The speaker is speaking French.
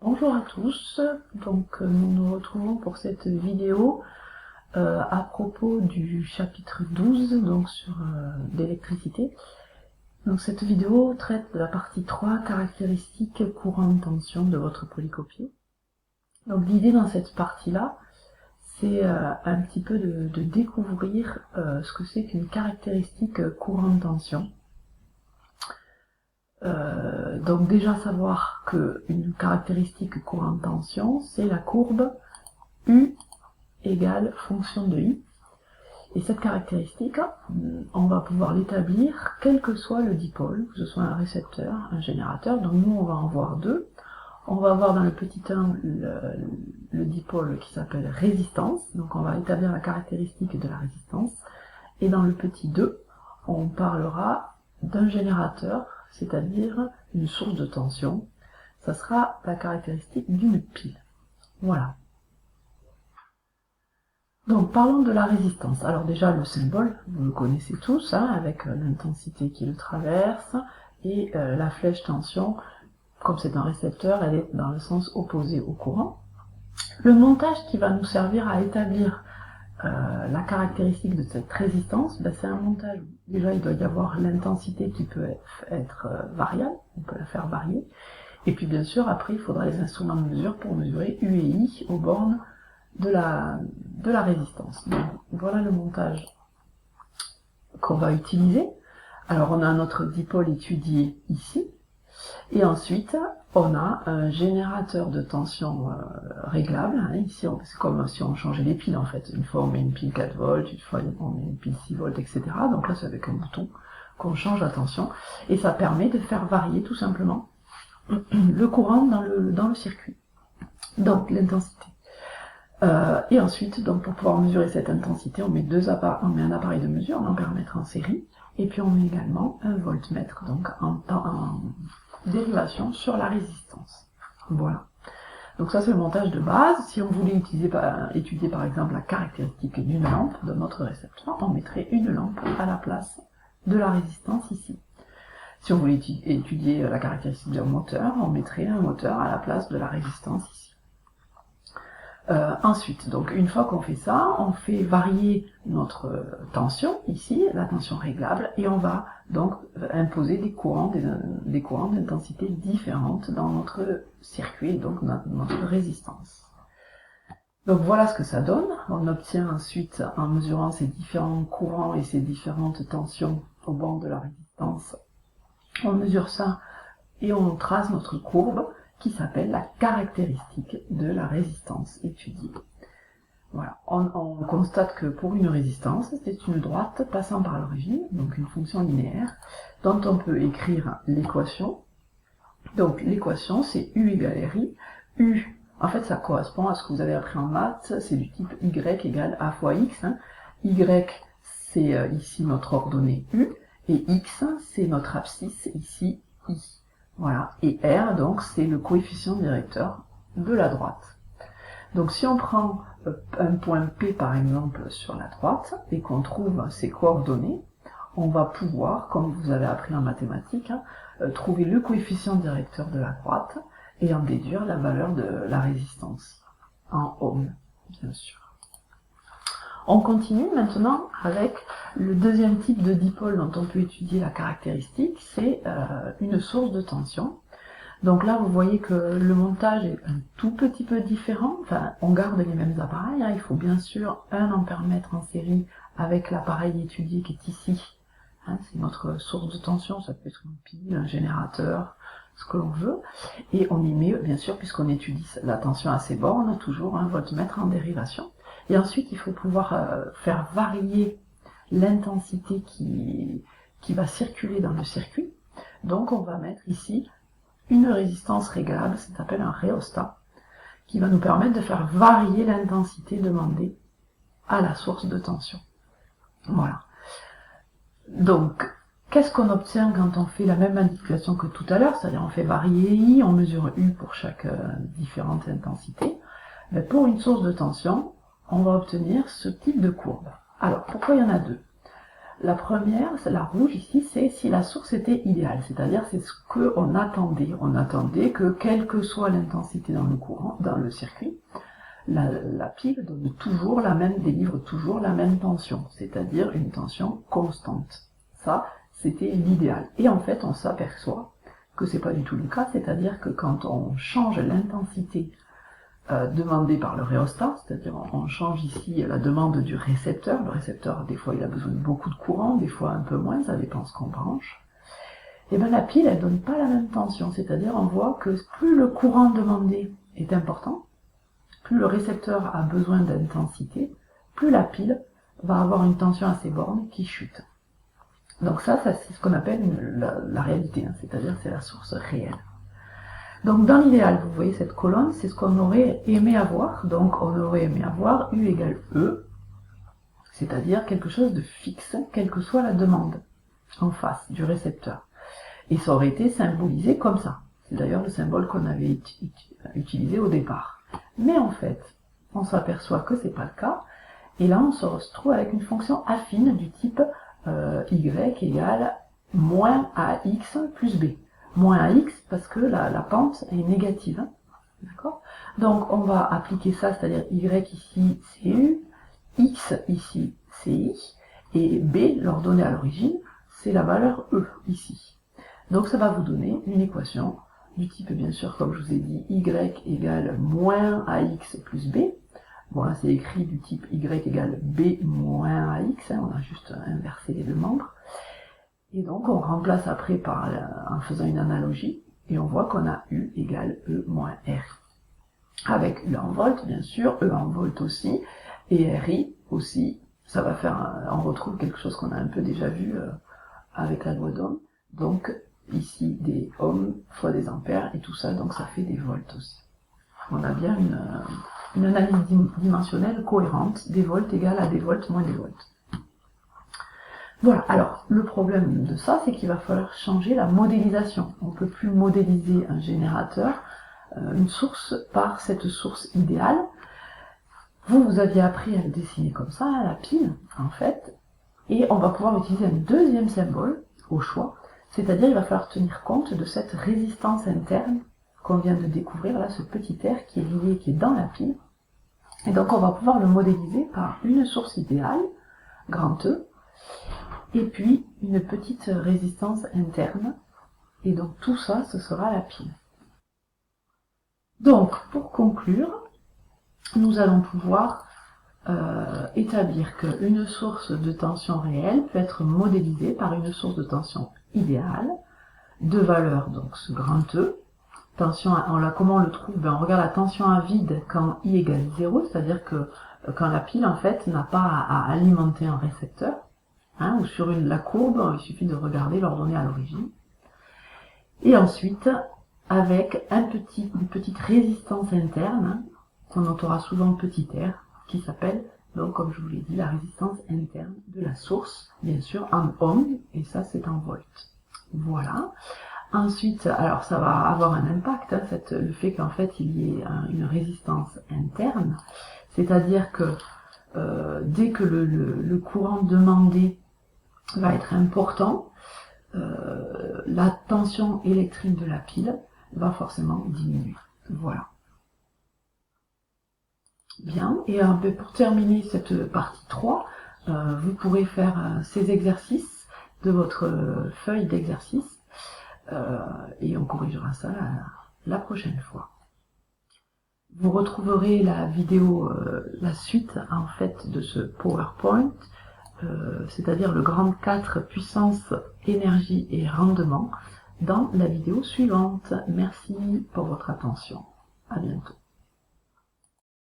Bonjour à tous, donc nous nous retrouvons pour cette vidéo à propos du chapitre 12, donc sur l'électricité. Donc cette vidéo traite de la partie 3, caractéristiques courant de tension de votre polycopier. Donc l'idée dans cette partie-là, c'est un petit peu de découvrir ce que c'est qu'une caractéristique courant de tension. Donc déjà savoir qu'une caractéristique courant de tension, c'est la courbe U égale fonction de I. Et cette caractéristique, on va pouvoir l'établir quel que soit le dipôle, que ce soit un récepteur, un générateur. Donc nous, on va en voir deux. On va avoir dans le petit 1 le dipôle qui s'appelle résistance. Donc on va établir la caractéristique de la résistance. Et dans le petit 2, on parlera d'un générateur, c'est-à-dire une source de tension. Ça sera la caractéristique d'une pile. Voilà. Donc parlons de la résistance. Alors déjà le symbole, vous le connaissez tous, hein, avec l'intensité qui le traverse, et la flèche tension, comme c'est un récepteur, elle est dans le sens opposé au courant. Le montage qui va nous servir à établir la caractéristique de cette résistance, c'est un montage. Déjà il doit y avoir l'intensité qui peut être variable, on peut la faire varier, et puis bien sûr après il faudra les instruments de mesure pour mesurer U et I aux bornes de la résistance. Donc, voilà le montage qu'on va utiliser. Alors on a notre dipôle étudié ici, et ensuite on a un générateur de tension réglable. Hein. Ici c'est comme si on changeait les piles en fait. Une fois on met une pile 4 volts, une fois on met une pile 6 volts, etc. Donc là c'est avec un bouton qu'on change la tension, et ça permet de faire varier tout simplement le courant dans le circuit, donc l'intensité. Et ensuite, donc pour pouvoir mesurer cette intensité, on met un appareil de mesure, un ampèremètre en série, et puis on met également un voltmètre, donc en dérivation sur la résistance. Voilà. Donc ça c'est le montage de base. Si on voulait étudier par exemple la caractéristique d'une lampe de notre récepteur, on mettrait une lampe à la place de la résistance ici. Si on voulait étudier la caractéristique d'un moteur, on mettrait un moteur à la place de la résistance ici. Ensuite, donc une fois qu'on fait ça, on fait varier notre tension, ici, la tension réglable, et on va donc imposer des courants d'intensité différentes dans notre circuit, donc dans notre résistance. Donc voilà ce que ça donne. On obtient ensuite, en mesurant ces différents courants et ces différentes tensions au bord de la résistance, on mesure ça et on trace notre courbe qui s'appelle la caractéristique de la résistance étudiée. Voilà. On constate que pour une résistance, c'est une droite passant par l'origine, donc une fonction linéaire, dont on peut écrire l'équation. Donc l'équation, c'est U égale RI. U, en fait, ça correspond à ce que vous avez appris en maths, c'est du type Y égale A fois X. Hein. Y, c'est ici notre ordonnée U, et X, c'est notre abscisse, ici I. Voilà, et R, donc, c'est le coefficient directeur de la droite. Donc si on prend un point P, par exemple, sur la droite, et qu'on trouve ses coordonnées, on va pouvoir, comme vous avez appris en mathématiques, trouver le coefficient directeur de la droite, et en déduire la valeur de la résistance, en ohms, bien sûr. On continue maintenant avec le deuxième type de dipôle dont on peut étudier la caractéristique, c'est une source de tension. Donc là, vous voyez que le montage est un tout petit peu différent. Enfin, on garde les mêmes appareils. Hein. Il faut bien sûr un ampèremètre en série avec l'appareil étudié qui est ici. Hein, c'est notre source de tension, ça peut être une pile, un générateur, ce que l'on veut. Et on y met, bien sûr, puisqu'on étudie la tension à ces bornes, toujours un voltmètre en dérivation. Et ensuite, il faut pouvoir faire varier l'intensité qui va circuler dans le circuit. Donc on va mettre ici une résistance réglable, ça s'appelle un rhéostat, qui va nous permettre de faire varier l'intensité demandée à la source de tension. Voilà. Donc, qu'est-ce qu'on obtient quand on fait la même manipulation que tout à l'heure, c'est-à-dire on fait varier I, on mesure U pour chaque différente intensité. Mais pour une source de tension, on va obtenir ce type de courbe. Alors, pourquoi il y en a deux? La première, c'est la rouge ici, c'est si la source était idéale, c'est-à-dire c'est ce qu'on attendait. On attendait que quelle que soit l'intensité dans le courant, dans le circuit, la pile donne toujours délivre toujours la même tension, c'est-à-dire une tension constante. Ça, c'était l'idéal. Et en fait, on s'aperçoit que c'est pas du tout le cas, c'est-à-dire que quand on change l'intensité demandée par le rhéostat, c'est-à-dire on change ici la demande du récepteur. Le récepteur, des fois, il a besoin de beaucoup de courant, des fois un peu moins, ça dépend ce qu'on branche. Et bien la pile, elle donne pas la même tension, c'est-à-dire on voit que plus le courant demandé est important, plus le récepteur a besoin d'intensité, plus la pile va avoir une tension à ses bornes qui chute. Donc ça c'est ce qu'on appelle la réalité, hein, c'est-à-dire c'est la source réelle. Donc dans l'idéal, vous voyez cette colonne, c'est ce qu'on aurait aimé avoir. Donc on aurait aimé avoir U égale E, c'est-à-dire quelque chose de fixe, quelle que soit la demande en face du récepteur. Et ça aurait été symbolisé comme ça. C'est d'ailleurs le symbole qu'on avait utilisé au départ. Mais en fait, on s'aperçoit que c'est pas le cas. Et là, on se retrouve avec une fonction affine du type y égale moins ax plus b. Moins ax parce que la pente est négative. Hein, d'accord ? Donc on va appliquer ça, c'est-à-dire y ici c'est u, x ici c'est i, et b, leur donné à l'origine, c'est la valeur e ici. Donc ça va vous donner une équation du type, bien sûr, comme je vous ai dit, y égale moins ax plus b. Bon là c'est écrit du type y égale b moins ax, hein, on a juste inversé les deux membres. Et donc on remplace après en faisant une analogie, et on voit qu'on a U égale E moins R. Avec U en volt, bien sûr, E en volt aussi, et RI aussi, ça va faire, on retrouve quelque chose qu'on a un peu déjà vu avec la loi d'Ohm. Donc ici des ohms fois des ampères, et tout ça, donc ça fait des volts aussi. On a bien une analyse dimensionnelle cohérente, des volts égale à des volts moins des volts. Voilà, alors le problème de ça, c'est qu'il va falloir changer la modélisation. On ne peut plus modéliser un générateur, une source, par cette source idéale. Vous aviez appris à le dessiner comme ça, la pile, en fait, et on va pouvoir utiliser un deuxième symbole, au choix, c'est-à-dire il va falloir tenir compte de cette résistance interne qu'on vient de découvrir, là, ce petit R qui est lié, qui est dans la pile. Et donc on va pouvoir le modéliser par une source idéale, grand E, et puis une petite résistance interne, et donc tout ça, ce sera la pile. Donc, pour conclure, nous allons pouvoir établir qu'une source de tension réelle peut être modélisée par une source de tension idéale, de valeur, donc ce grand E. Tension, comment on le trouve? Ben, on regarde la tension à vide quand I égale 0, c'est-à-dire que quand la pile, en fait, n'a pas à alimenter un récepteur, hein, ou sur la courbe, il suffit de regarder l'ordonnée à l'origine. Et ensuite, avec une petite résistance interne, hein, qu'on notera souvent petit r, qui s'appelle, donc comme je vous l'ai dit, la résistance interne de la source, bien sûr, en ohms, et ça c'est en volts. Voilà. Ensuite, alors ça va avoir un impact, hein, le fait qu'en fait il y ait une résistance interne, c'est-à-dire que dès que le courant demandé va être important, la tension électrique de la pile va forcément diminuer. Voilà. Bien, et pour terminer cette partie 3, vous pourrez faire ces exercices de votre feuille d'exercice, et on corrigera ça la prochaine fois. Vous retrouverez la vidéo, la suite en fait de ce PowerPoint, c'est-à-dire le grand 4 puissance, énergie et rendement, dans la vidéo suivante. Merci pour votre attention. À bientôt.